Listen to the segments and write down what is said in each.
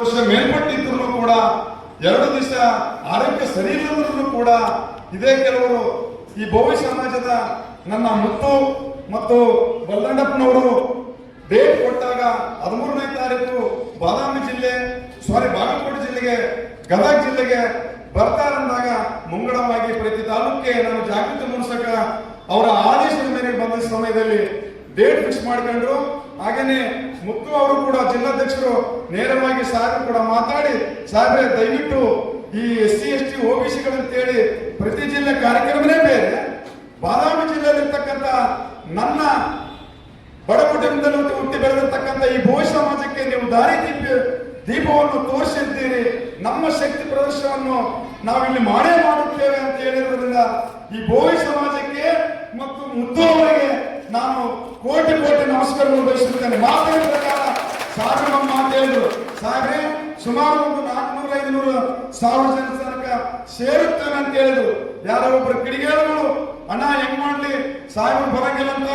ವರ್ಷ ಮೇಲ್ಪಟ್ಟಿದ್ರು ಕೂಡ 2 ದಿವಸ ಆರೋಗ್ಯ ಸರಿ ಇಲ್ಲದ್ರೂ ಕೂಡ ಇದೇ ಕೆಲವರು ಈ ಬೋವಿ ಸಮಾಜದ ನನ್ನ ಮುತ್ತು ಮತ್ತು ಬಲ್ಲಂಡಪ್ಪನವರು ಡೇಟ್ ಕೊಟ್ಟಾಗ 13ನೇ ತಾರೀಕು ಬಾಗಲಕೋಟೆ ಜಿಲ್ಲೆಗೆ ಗದಗ ಜಿಲ್ಲೆಗೆ ಬರ್ತಾರಂದಾಗ ಮುಂಗಡವಾಗಿ ಪ್ರತಿ ತಾಲೂಕಿಗೆ ನಾನು ಜಾಗೃತಿ ಮೂಡಿಸಕ ಅವರ ಆದೇಶದ ಮೇರೆಗೆ ಬಂದ ಸಮಯದಲ್ಲಿ ಡೇಟ್ ಫಿಕ್ಸ್ ಮಾಡ್ಕೊಂಡ್ರು. ಹಾಗೇನೆ ಮುತ್ತು ಅವರು ಕೂಡ ಜಿಲ್ಲಾಧ್ಯಕ್ಷರು ನೇರವಾಗಿ ಸಾಹೇಬರು ಕೂಡ ಮಾತಾಡಿ, ಸಾಹೇಬ್ರೆ ದಯವಿಟ್ಟು ಈ SC ST OBCಗಳಂತೇಳಿ ಪ್ರತಿ ಜಿಲ್ಲೆ ಕಾರ್ಯಕ್ರಮನೇ ಬೇರೆ, ಬಾದಾಮಿ ಜಿಲ್ಲೆಯಲ್ಲಿರ್ತಕ್ಕಂಥ ನನ್ನ ಬಡ ಕುಟುಂಬದಲ್ಲಿ ಹುಟ್ಟಿ ಬೆಳೆದಿರ್ತಕ್ಕಂಥ ಈ ಬೋವಿ ಸಮಾಜಕ್ಕೆ ನೀವು ದಾರಿ ದೀಪವನ್ನು ತೋರಿಸಿದ್ದೀರಿ, ನಮ್ಮ ಶಕ್ತಿ ಪ್ರದರ್ಶನವನ್ನು ನಾವಿಲ್ಲಿ ಮಾಡೇ ಮಾಡುತ್ತೇವೆ ಅಂತ ಹೇಳಿರೋದ್ರಿಂದ ಈ ಬೋವಿ ಸಮಾಜಕ್ಕೆ ಮತ್ತು ಮುದ್ದು ಅವರಿಗೆ ನಾನು ಕೋಟಿ ಕೋಟಿ ನಮಸ್ಕಾರಗಳು ಬಯಸುತ್ತೇನೆ. ಮಾತಿನ ಪ್ರಕಾರ ಸಾಹೇಬ್ರು ನಮ್ಮ ಮಾತು ಹೇಳಿದ್ರು, ಸಾಹೇಬ್ರೆ ಸುಮಾರು ಒಂದು 400-500 ಜನಸಂಖ್ಯೆ ಸೇರುತ್ತೇನೆ ಅಂತ ಹೇಳಿದ್ರು. ಯಾರೋ ಒಬ್ಬರು ಕಿಡಿಗೇಳುಗಳು ಅಣ್ಣ ಹೆಂಗ್ ಮಾಡ್ಲಿ ಸಾಹೇಬ್ರು ಬರಂಗಿಲ್ಲ ಅಂತ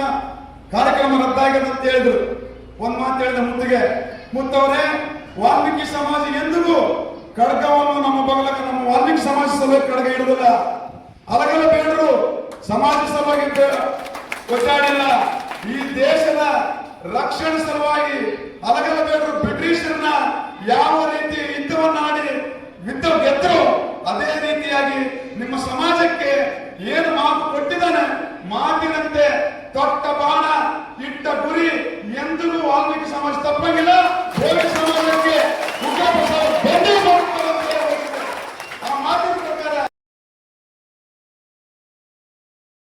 ಕಾರ್ಯಕ್ರಮ ರದ್ದಾಗಿದೆ ಅಂತ ಹೇಳಿದ್ರು. ಒಂದ್ ಮಾತು ಹೇಳಿದ ಮುತ್ತವರೇ, ವಾಲ್ಮೀಕಿ ಸಮಾಜ ಎಂದಿಗೂ ಖಡ್ಗವನ್ನು ನಮ್ಮ ವಾಲ್ಮೀಕಿ ಸಮಾಜ ಸಲುವಾಗಿ ಖಡ್ಗ ಹಿಡಿದಿಲ್ಲ. ಅಲಗಲ ಬೇಡರು ಸಮಾಜ ಸಲುವಾಗಿ ಒದ್ದಾಡಿಲ್ಲ. ಈ ದೇಶದ ರಕ್ಷಣೆ ಸಲುವಾಗಿ ಅಲಗಲ ಬೇಡರು ಬ್ರಿಟಿಷರನ್ನ ಯಾವ ರೀತಿ ಯುದ್ಧವನ್ನಾಡಿ ಗೆದ್ರು, ಅದೇ ರೀತಿಯಾಗಿ ನಿಮ್ಮ ಸಮಾಜಕ್ಕೆ ಏನು ಮಾತು ಕೊಟ್ಟಿದ್ದಾನೆ ಮಾತಿನಂತೆ